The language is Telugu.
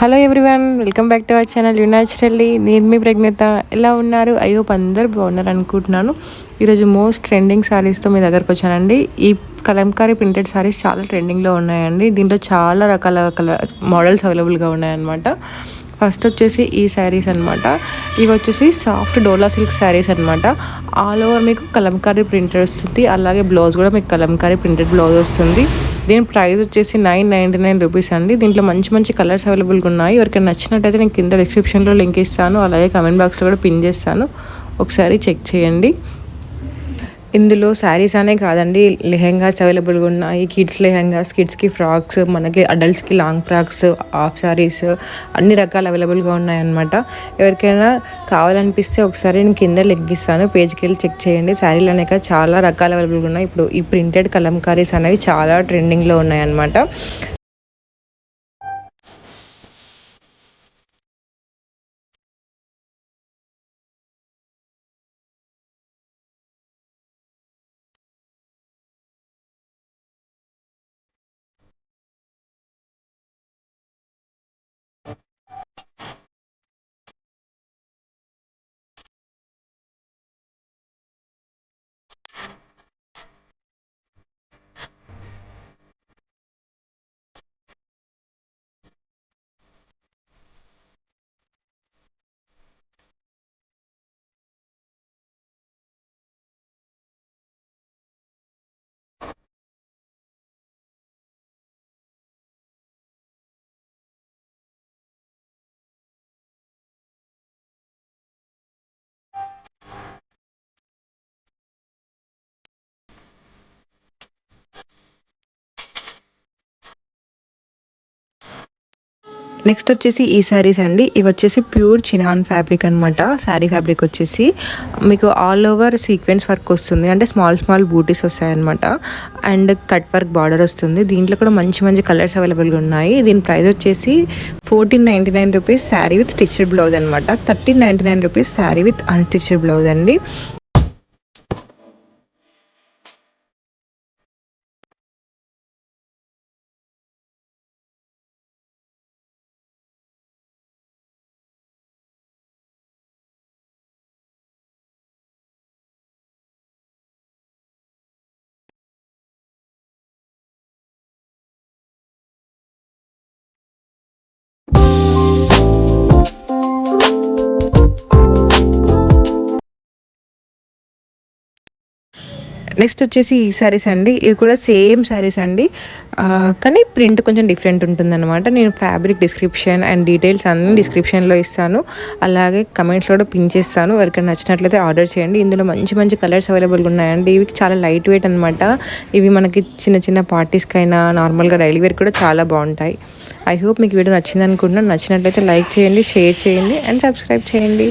Hello everyone, welcome back to our channel naturally. నేను మీ ప్రజ్ఞత. ఎలా ఉన్నారు? ఐ హోప్ అందరూ బాగున్నారు అనుకుంటున్నాను. ఈరోజు మోస్ట్ ట్రెండింగ్ శారీస్తో మీ దగ్గరకు వచ్చానండి. ఈ కలంకారీ ప్రింటెడ్ శారీస్ చాలా ట్రెండింగ్లో ఉన్నాయండి. దీంట్లో చాలా రకాల మోడల్స్ అవైలబుల్గా ఉన్నాయన్నమాట. ఫస్ట్ వచ్చేసి ఈ శారీస్ అనమాట. ఇవి వచ్చేసి సాఫ్ట్ డోలా సిల్క్ శారీస్ అనమాట. ఆల్ ఓవర్ మీకు కలంకారీ ప్రింటెడ్ వస్తుంది. అలాగే బ్లౌజ్ కూడా మీకు కలంకారీ ప్రింటెడ్ బ్లౌజ్ వస్తుంది. దీని ప్రైస్ వచ్చేసి 999 రూపీస్ అండి. దీంట్లో మంచి మంచి కలర్స్ అవైలబుల్గా ఉన్నాయి. ఎవరికైనా నచ్చినట్టయితే నేను కింద డిస్క్రిప్షన్లో లింక్ ఇస్తాను, అలాగే కమెంట్ బాక్స్లో కూడా పిన్ చేస్తాను, ఒకసారి చెక్ చేయండి. ఇందులో శారీస్ అనే కాదండి, లెహెంగాస్ అవైలబుల్గా ఉన్నాయి. కిడ్స్ లెహెంగాస్, కిడ్స్కి ఫ్రాక్స్, మనకి అడల్ట్స్కి లాంగ్ ఫ్రాక్స్, హాఫ్ శారీస్, అన్ని రకాలు అవైలబుల్గా ఉన్నాయన్నమాట. ఎవరికైనా కావాలనిపిస్తే ఒకసారి నేను కింద లింక్ ఇస్తాను, పేజ్కి వెళ్ళి చెక్ చేయండి. శారీలు అనేక చాలా రకాలు అవైలబుల్గా ఉన్నాయి. ఇప్పుడు ఈ ప్రింటెడ్ కలంకారీస్ అనేవి చాలా ట్రెండింగ్లో ఉన్నాయన్నమాట. నెక్స్ట్ వచ్చేసి ఈ శారీస్ అండి. ఇవి వచ్చేసి ప్యూర్ చినాన్ ఫ్యాబ్రిక్ అనమాట. శారీ ఫ్యాబ్రిక్ వచ్చేసి మీకు ఆల్ ఓవర్ సీక్వెన్స్ వర్క్ వస్తుంది, అంటే స్మాల్ స్మాల్ బూటీస్ వస్తాయన్నమాట. అండ్ కట్ వర్క్ బార్డర్ వస్తుంది. దీంట్లో కూడా మంచి మంచి కలర్స్ అవైలబుల్గా ఉన్నాయి. దీని ప్రైస్ వచ్చేసి 1499 rupees sari with stitched blouse అనమాట. 1399 rupees sari with unstitched blouse అండి. నెక్స్ట్ వచ్చేసి ఈ శారీస్ అండి. ఇవి కూడా సేమ్ శారీస్ అండి, కానీ ప్రింట్ కొంచెం డిఫరెంట్ ఉంటుందన్నమాట. నేను ఫ్యాబ్రిక్ డిస్క్రిప్షన్ అండ్ డీటెయిల్స్ అన్నీ డిస్క్రిప్షన్లో ఇస్తాను, అలాగే కమెంట్స్లో కూడా పిన్ చేస్తాను. ఎవరికైనా నచ్చినట్లయితే ఆర్డర్ చేయండి. ఇందులో మంచి మంచి కలర్స్ అవైలబుల్గా ఉన్నాయండి. ఇవి చాలా లైట్ వెయిట్ అనమాట. ఇవి మనకి చిన్న చిన్న పార్టీస్కైనా నార్మల్గా డైలీ వేర్ కూడా చాలా బాగుంటాయి. ఐ హోప్ మీకు వీడియో నచ్చింది అనుకుంటున్నాను. నచ్చినట్లయితే లైక్ చేయండి, షేర్ చేయండి అండ్ సబ్స్క్రైబ్ చేయండి.